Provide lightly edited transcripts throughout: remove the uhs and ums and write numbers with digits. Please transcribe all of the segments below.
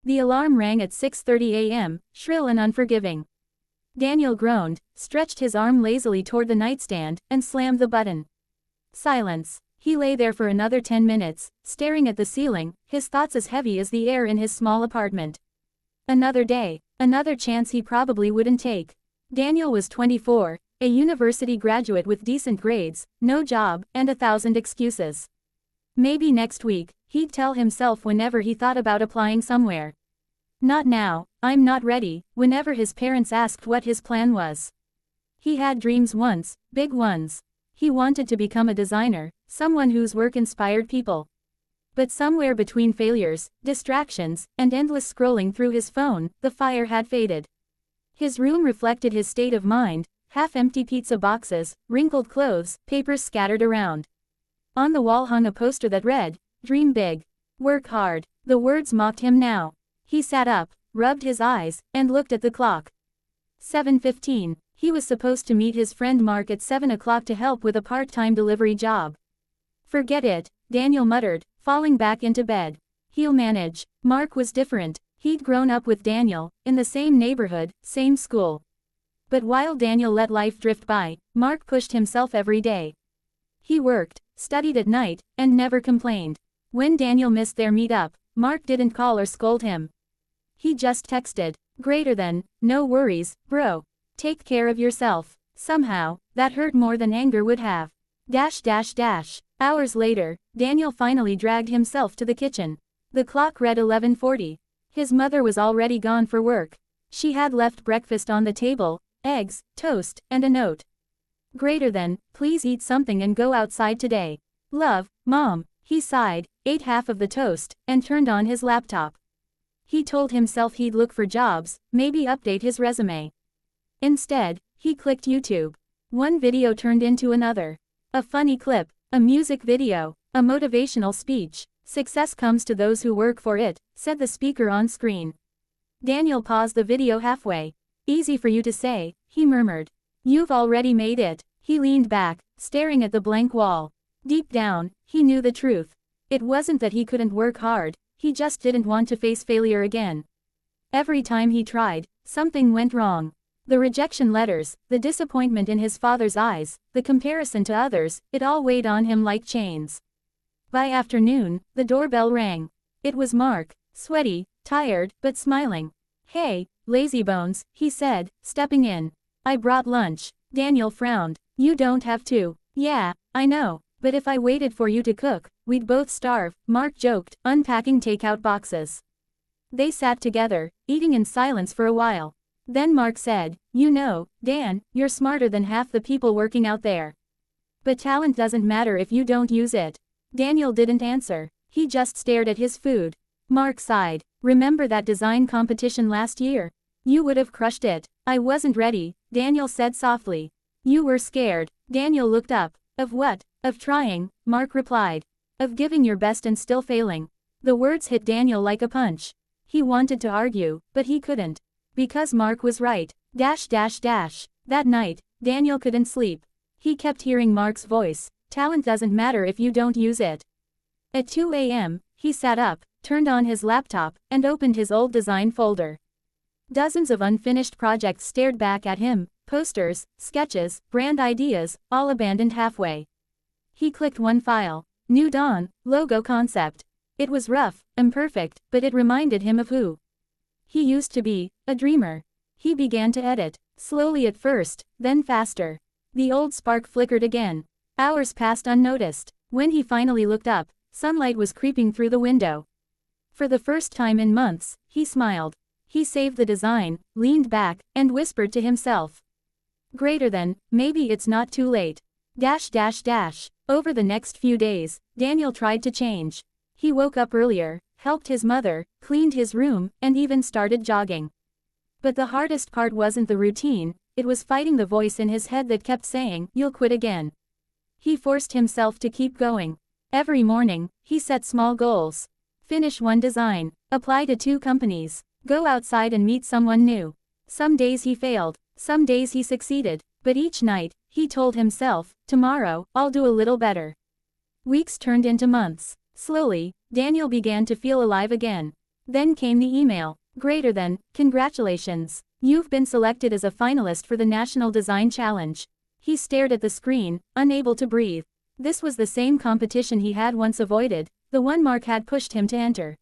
The alarm rang at 6:30 a.m., shrill and unforgiving. Daniel groaned, stretched his arm lazily toward the nightstand, and slammed the button. Silence. He lay there for another 10 minutes, staring at the ceiling, his thoughts as heavy as the air in his small apartment. Another day, another chance he probably wouldn't take. Daniel was 24, a university graduate with decent grades, no job, and 1,000 excuses. Maybe next week, he'd tell himself whenever he thought about applying somewhere. Not now, I'm not ready, whenever his parents asked what his plan was. He had dreams once, big ones. He wanted to become a designer, someone whose work inspired people. But somewhere between failures, distractions, and endless scrolling through his phone, the fire had faded. His room reflected his state of mind, half-empty pizza boxes, wrinkled clothes, papers scattered around. On the wall hung a poster that read, "Dream big. Work hard." The words mocked him now. He sat up, rubbed his eyes, and looked at the clock. 7:15. He was supposed to meet his friend Mark at 7 o'clock to help with a part-time delivery job. Forget it, Daniel muttered, falling back into bed. He'll manage. Mark was different. He'd grown up with Daniel, in the same neighborhood, same school. But while Daniel let life drift by, Mark pushed himself every day. He worked, studied at night, and never complained. When Daniel missed their meet-up, Mark didn't call or scold him. He just texted, "Greater than, no worries, bro. Take care of yourself." Somehow, that hurt more than anger would have. Hours later, Daniel finally dragged himself to the kitchen. The clock read 11:40. His mother was already gone for work. She had left breakfast on the table, eggs, toast, and a note. "Greater than, please eat something and go outside today. Love, Mom." He sighed, ate half of the toast, and turned on his laptop. He told himself he'd look for jobs, maybe update his resume. Instead, he clicked YouTube. One video turned into another. A funny clip, a music video, a motivational speech. "Success comes to those who work for it," said the speaker on screen. Daniel paused the video halfway. "Easy for you to say," he murmured. "You've already made it." He leaned back, staring at the blank wall. Deep down, he knew the truth. It wasn't that he couldn't work hard, he just didn't want to face failure again. Every time he tried, something went wrong. The rejection letters, the disappointment in his father's eyes, the comparison to others, it all weighed on him like chains. By afternoon, the doorbell rang. It was Mark, sweaty, tired, but smiling. "Hey, lazybones," he said, stepping in. "I brought lunch." Daniel frowned. "You don't have to." "Yeah, I know, but if I waited for you to cook, we'd both starve," Mark joked, unpacking takeout boxes. They sat together, eating in silence for a while. Then Mark said, "You know, Dan, you're smarter than half the people working out there. But talent doesn't matter if you don't use it." Daniel didn't answer. He just stared at his food. Mark sighed. "Remember that design competition last year? You would have crushed it." "I wasn't ready," Daniel said softly. "You were scared." Daniel looked up. "Of what?" "Of trying," Mark replied. "Of giving your best and still failing." The words hit Daniel like a punch. He wanted to argue, but he couldn't. Because Mark was right. That night, Daniel couldn't sleep. He kept hearing Mark's voice. "Talent doesn't matter if you don't use it." At 2 a.m., he sat up, turned on his laptop, and opened his old design folder. Dozens of unfinished projects stared back at him, posters, sketches, brand ideas, all abandoned halfway. He clicked one file. New Dawn, logo concept. It was rough, imperfect, but it reminded him of who he used to be, a dreamer. He began to edit, slowly at first, then faster. The old spark flickered again. Hours passed unnoticed. When he finally looked up, sunlight was creeping through the window. For the first time in months, he smiled. He saved the design, leaned back, and whispered to himself. "Greater than, maybe it's not too late." Over the next few days, Daniel tried to change. He woke up earlier, helped his mother, cleaned his room, and even started jogging. But the hardest part wasn't the routine, it was fighting the voice in his head that kept saying, "You'll quit again." He forced himself to keep going. Every morning, he set small goals. Finish one design, apply to 2 companies, go outside and meet someone new. Some days he failed, some days he succeeded, but each night, he told himself, "Tomorrow, I'll do a little better." Weeks turned into months. Slowly, Daniel began to feel alive again. Then came the email. Greater than, congratulations. You've been selected as a finalist for the National Design Challenge. He stared at the screen, unable to breathe. This was the same competition he had once avoided, the one Mark had pushed him to enter.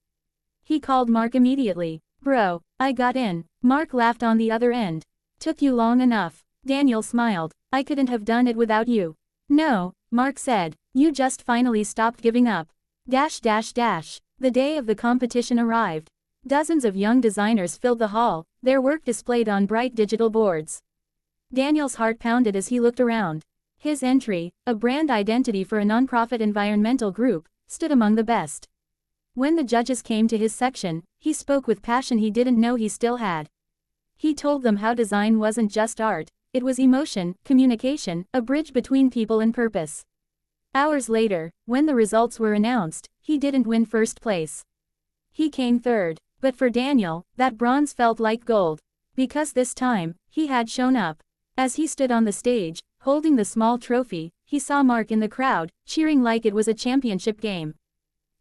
He called Mark immediately. Bro, I got in. Mark laughed on the other end. Took you long enough. Daniel smiled. I couldn't have done it without you. No, Mark said. You just finally stopped giving up. The day of the competition arrived. Dozens of young designers filled the hall, their work displayed on bright digital boards. Daniel's heart pounded as he looked around. His entry, a brand identity for a nonprofit environmental group, stood among the best. When the judges came to his section, he spoke with passion he didn't know he still had. He told them how design wasn't just art, it was emotion, communication, a bridge between people and purpose. Hours later, when the results were announced, he didn't win first place. He came third, but for Daniel, that bronze felt like gold. Because this time, he had shown up. As he stood on the stage, holding the small trophy, he saw Mark in the crowd, cheering like it was a championship game.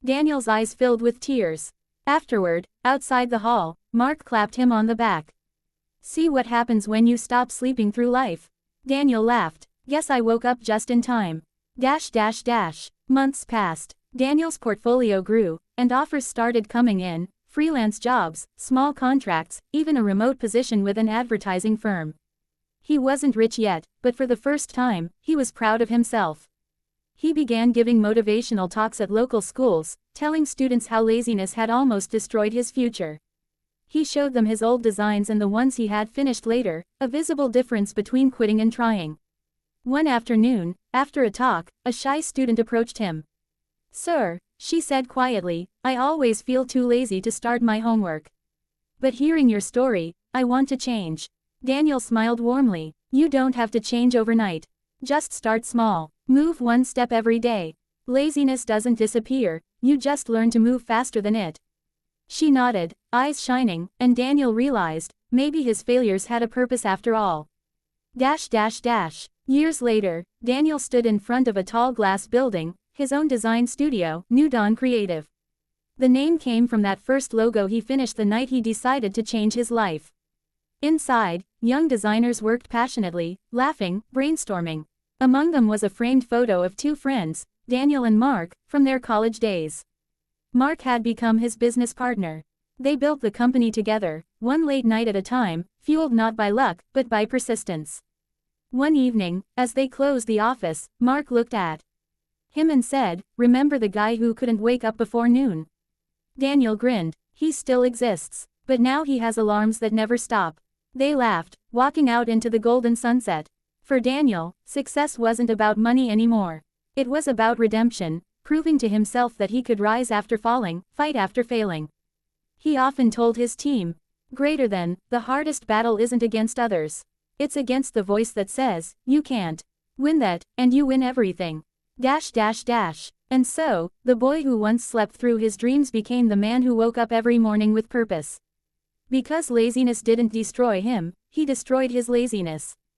Daniel's eyes filled with tears. Afterward, outside the hall, Mark clapped him on the back. See what happens when you stop sleeping through life. Daniel laughed. Guess I woke up just in time. Months passed. Daniel's portfolio grew, and offers started coming in, freelance jobs, small contracts, even a remote position with an advertising firm. He wasn't rich yet, but for the first time, he was proud of himself. He began giving motivational talks at local schools, telling students how laziness had almost destroyed his future. He showed them his old designs and the ones he had finished later, a visible difference between quitting and trying. One afternoon, after a talk, a shy student approached him. Sir, she said quietly, I always feel too lazy to start my homework. But hearing your story, I want to change. Daniel smiled warmly. You don't have to change overnight. Just start small. Move one step every day. Laziness doesn't disappear, you just learn to move faster than it. She nodded, eyes shining, and Daniel realized, maybe his failures had a purpose after all. Years later, Daniel stood in front of a tall glass building, his own design studio, New Dawn Creative. The name came from that first logo he finished the night he decided to change his life. Inside, young designers worked passionately, laughing, brainstorming. Among them was a framed photo of two friends, Daniel and Mark, from their college days. Mark had become his business partner. They built the company together, one late night at a time, fueled not by luck, but by persistence. One evening, as they closed the office, Mark looked at him and said, remember the guy who couldn't wake up before noon? Daniel grinned. He still exists, but now he has alarms that never stop. They laughed, walking out into the golden sunset. For Daniel, success wasn't about money anymore. It was about redemption, proving to himself that he could rise after falling, fight after failing. He often told his team, greater than, the hardest battle isn't against others. It's against the voice that says, you can't. Win that, and you win everything. And so, the boy who once slept through his dreams became the man who woke up every morning with purpose. Because laziness didn't destroy him, he destroyed his laziness.